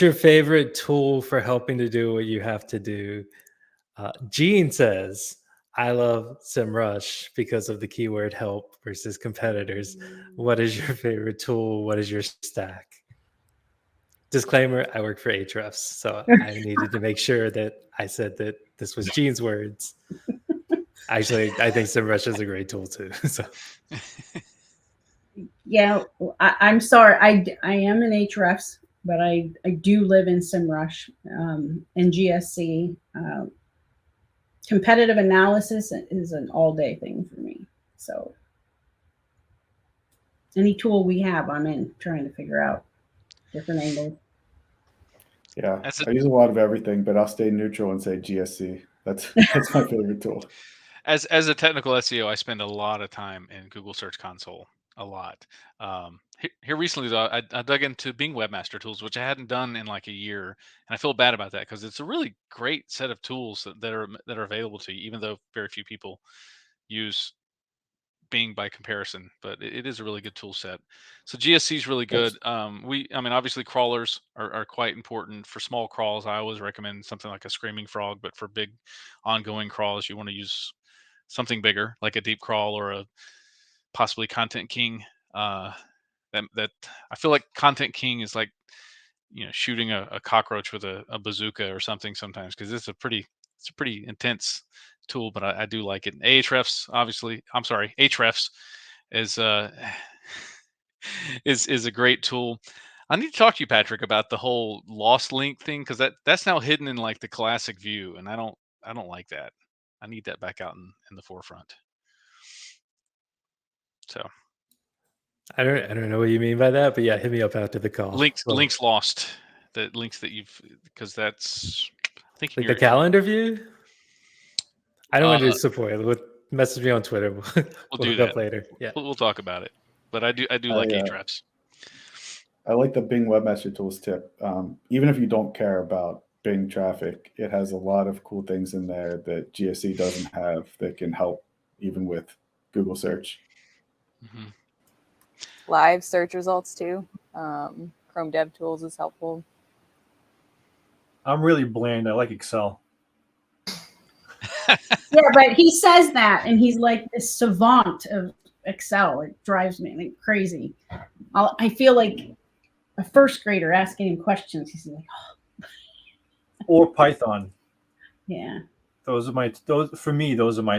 your favorite tool for helping to do what you have to do? Gene says, I love SEMRUSH because of the keyword help versus competitors. What is your favorite tool? What is your stack? Disclaimer, I work for Ahrefs, so I needed to make sure that I said that this was Gene's words. Actually, I think SEMRUSH is a great tool too. So. Yeah, I'm sorry. I am in Ahrefs, but I do live in SEMRUSH and GSC. Competitive analysis is an all-day thing for me. So any tool we have, I'm in trying to figure out different angles. Yeah, I use a lot of everything, but I'll stay neutral and say GSC. That's my favorite tool. As a technical SEO, I spend a lot of time in Google Search Console, a lot. Here recently, though, I dug into Bing Webmaster Tools, which I hadn't done in like a year, and I feel bad about that because it's a really great set of tools that are available to you, even though very few people use Bing by comparison, but it is a really good tool set. So GSC is really good. I mean, obviously crawlers are quite important. For small crawls, I always recommend something like a Screaming Frog, but for big ongoing crawls, you want to use something bigger, like a deep crawl or a possibly Content King. That I feel like Content King is like, shooting a cockroach with a bazooka or something sometimes, because it's a pretty intense tool, but I do like it. Ahrefs, obviously, Ahrefs is is a great tool. I need to talk to you, Patrick, about the whole lost link thing, because that's now hidden in like the classic view, and I don't like that. I need that back out in the forefront. So I don't know what you mean by that, but yeah, hit me up after the call. Links lost. The links that because that's, I think, like the calendar view. I don't want to support. Message me on Twitter. We'll do that up later. Yeah, we'll talk about it. But I do like Ahrefs. I like the Bing Webmaster Tools tip. Even if you don't care about Bing traffic, it has a lot of cool things in there that GSC doesn't have that can help even with Google search. Mm-hmm. Live search results too. Chrome Dev Tools is helpful. I'm really bland. I like Excel. Yeah, but he says that, and he's like this savant of Excel. It drives me like crazy. I feel like a first grader asking him questions. He's like, oh. Or Python. Yeah. Those are my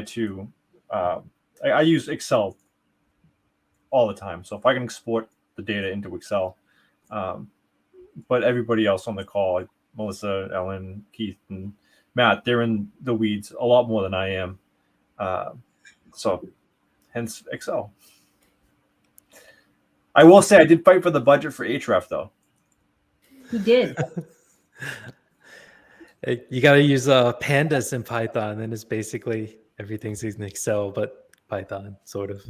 two. I use Excel all the time. So if I can export the data into Excel, but everybody else on the call, like Melissa, Ellen, Keith, and Matt, they're in the weeds a lot more than I am. So hence Excel. I will say I did fight for the budget for Ahrefs though. He did. You got to use pandas in Python, and it's basically everything's in Excel, but Python, sort of.